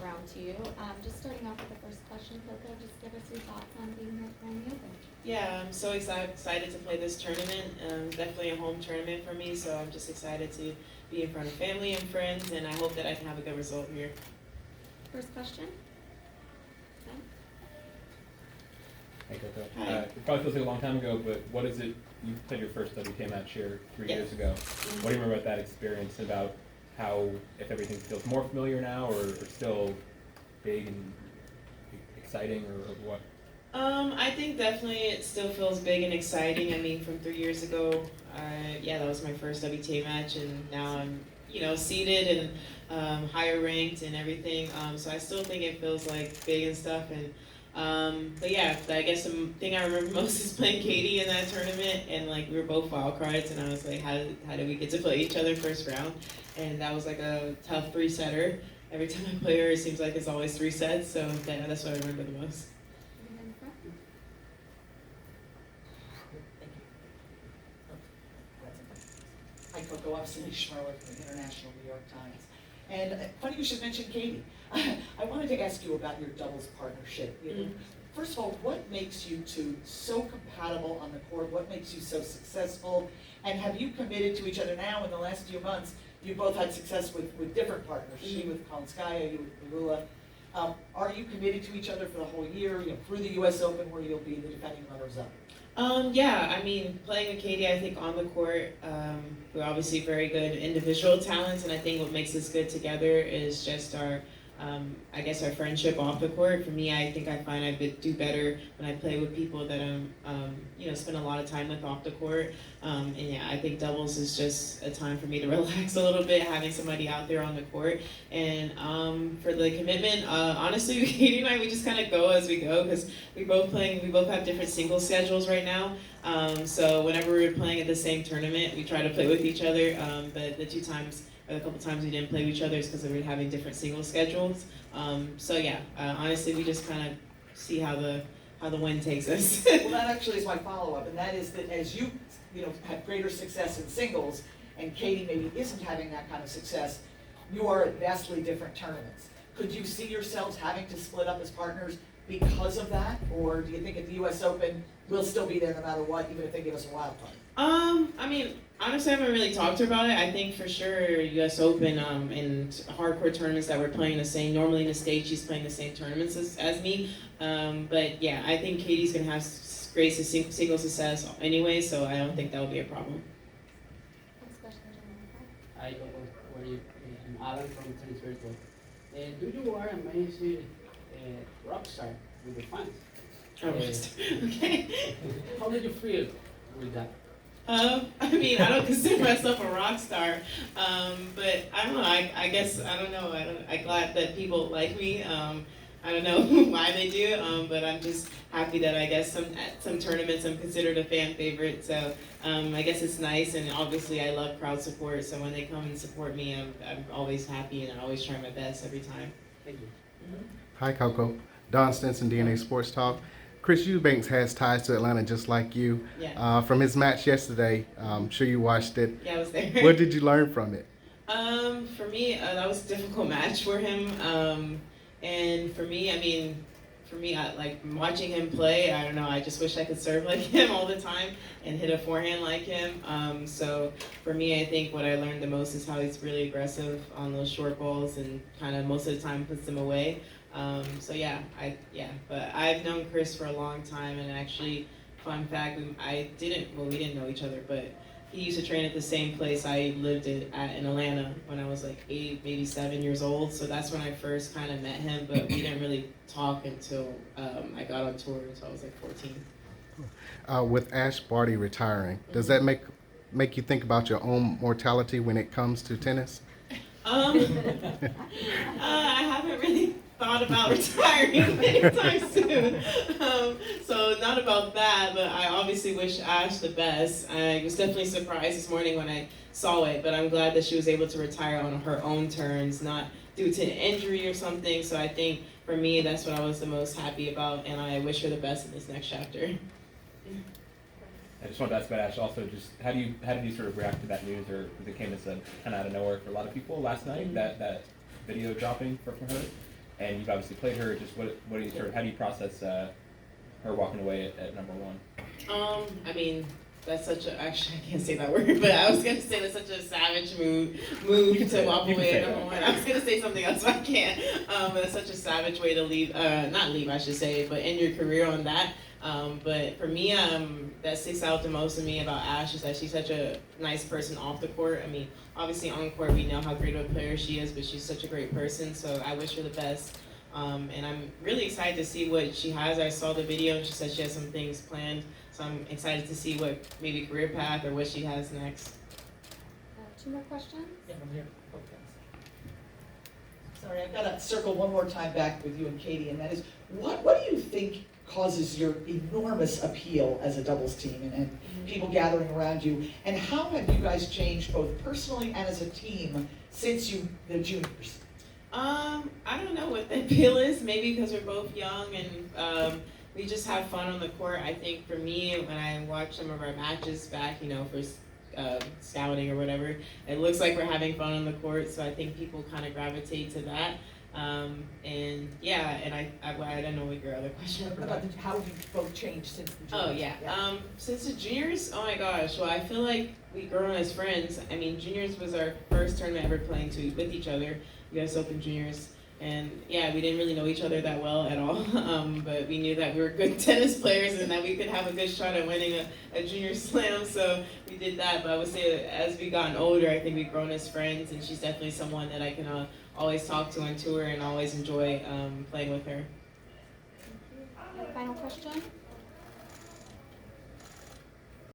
around to you. Just starting off with the first question, Coco, just give us your thoughts on being here for the Open. Yeah, I'm so excited to play this tournament. Definitely a home tournament for me, so I'm just excited to be in front of family and friends, and I hope that I can have a good result here. First question. Okay. Hey Coco. Hi. It probably feels like a long time ago, but what is it, you played your first WTA match here 3 years ago. What do you remember about that experience, about how, if everything feels more familiar now or still big and exciting or what? I think definitely it still feels big and exciting. I mean, from 3 years ago, yeah, that was my first WTA match, and now I'm, seated and higher ranked and everything. So I still think it feels like big and stuff. And but yeah, I guess the thing I remember most is playing Katie in that tournament, and like we were both wild cards, and I was like, how did we get to play each other first round? And that was like a tough 3-setter. Every time I play her, it seems like it's always 3 sets. So yeah, that's what I remember the most. Hi, Coco. I'm Cindy Schmerler from the International New York Times. And funny you should mention Katie. I wanted to ask you about your doubles partnership. First of all, what makes you two so compatible on the court? What makes you so successful? And have you committed to each other now in the last few months? You've both had success with different partners. She with Konskaya, you with Pegula. Are you committed to each other for the whole year, through the U.S. Open where you'll be the defending runners-up? Yeah, I mean, playing with Katie, I think on the court, we're obviously very good individual talents, and I think what makes us good together is just our, I guess, our friendship off the court. For me, I think I find I do better when I play with people that I'm, spend a lot of time with off the court. And yeah, I think doubles is just a time for me to relax a little bit, having somebody out there on the court. And for the commitment, honestly, Katie and I, we just kind of go as we go, because we both have different single schedules right now. So whenever we're playing at the same tournament, we try to play with each other. But a couple times we didn't play with each other is because we were having different single schedules. So yeah, honestly, we just kind of see how the wind takes us. Well, that actually is my follow-up, and that is that as you have greater success in singles, and Katie maybe isn't having that kind of success, you are at vastly different tournaments. Could you see yourselves having to split up as partners because of that, or do you think at the U.S. Open we'll still be there no matter what, even if they give us a wild card? I mean, honestly, I haven't really talked to her about it. I think for sure U.S. Open and hardcore tournaments that we're playing the same. Normally in the States, she's playing the same tournaments as me. But yeah, I think Katie's gonna have great single success anyway, so I don't think that will be a problem. Next question, gentlemen. Hi, Coco. How are you? I'm Alan from Tennis Virtual. Do you are amazing rock star with the fans? Okay. How did you feel with that? I mean, I don't consider myself a rock star, but I don't know. I guess I don't know. I'm glad that people like me. I don't know why they do, but I'm just happy that I guess at some tournaments I'm considered a fan favorite. So I guess it's nice, and obviously I love crowd support. So when they come and support me, I'm always happy, and I always try my best every time. Thank you. Hi, Coco. Don Stinson, DNA Sports Talk. Chris Eubanks has ties to Atlanta just like you. Yeah. From his match yesterday, I'm sure you watched it. Yeah, I was there. What did you learn from it? For me, that was a difficult match for him. And for me, I like watching him play. I don't know. I just wish I could serve like him all the time and hit a forehand like him. So for me, I think what I learned the most is how he's really aggressive on those short balls and kind of most of the time puts them away. So yeah, but I've known Chris for a long time, and actually, fun fact, we didn't know each other, but he used to train at the same place I lived in Atlanta when I was like 8, maybe 7 years old. So that's when I first kind of met him, but we didn't really talk until I got on tour, so I was like 14. With Ash Barty retiring, does that make you think about your own mortality when it comes to tennis? I haven't really thought about retiring anytime soon. So not about that, but I obviously wish Ash the best. I was definitely surprised this morning when I saw it, but I'm glad that she was able to retire on her own terms, not due to an injury or something. So I think for me, that's what I was the most happy about, and I wish her the best in this next chapter. I just wanted to ask about Ash also, just how did you sort of react to that news, or it came as a kind of out of nowhere for a lot of people last night, that video dropping from her? and you've obviously played her. Just what do you how do you process her walking away at number one? I mean, that's such a, actually I can't say that word, but I was gonna say that's such a savage move to walk away at number one. I was gonna say something else, but I can't. That's such a savage way to leave, not leave I should say, but end your career on that. But for me, that sticks out the most to me about Ash is that she's such a nice person off the court. I mean, obviously on court we know how great of a player she is, but she's such a great person, so I wish her the best. And I'm really excited to see what she has. I saw the video and she said she has some things planned, so I'm excited to see what maybe career path or what she has next. 2 more questions? Yeah, from here. Okay. Sorry, I've got to circle one more time back with you and Katie, and that is, what do you think causes your enormous appeal as a doubles team and people gathering around you, and how have you guys changed both personally and as a team since the juniors? I don't know what the appeal is. Maybe because we're both young and we just have fun on the court. I think for me, when I watch some of our matches back, for scouting or whatever, it looks like we're having fun on the court. So I think people kind of gravitate to that. And yeah, and I don't know what your other question was. About how you both changed since the juniors. Oh yeah. Since the juniors, oh my gosh. Well, I feel like we've grown as friends. I mean, juniors was our first tournament ever playing with each other, U.S. Open Juniors, and yeah, we didn't really know each other that well at all. But we knew that we were good tennis players and that we could have a good shot at winning a junior slam. So we did that. But I would say as we gotten older, I think we've grown as friends, and she's definitely someone that I can always talk to on tour and always enjoy playing with her. Final question?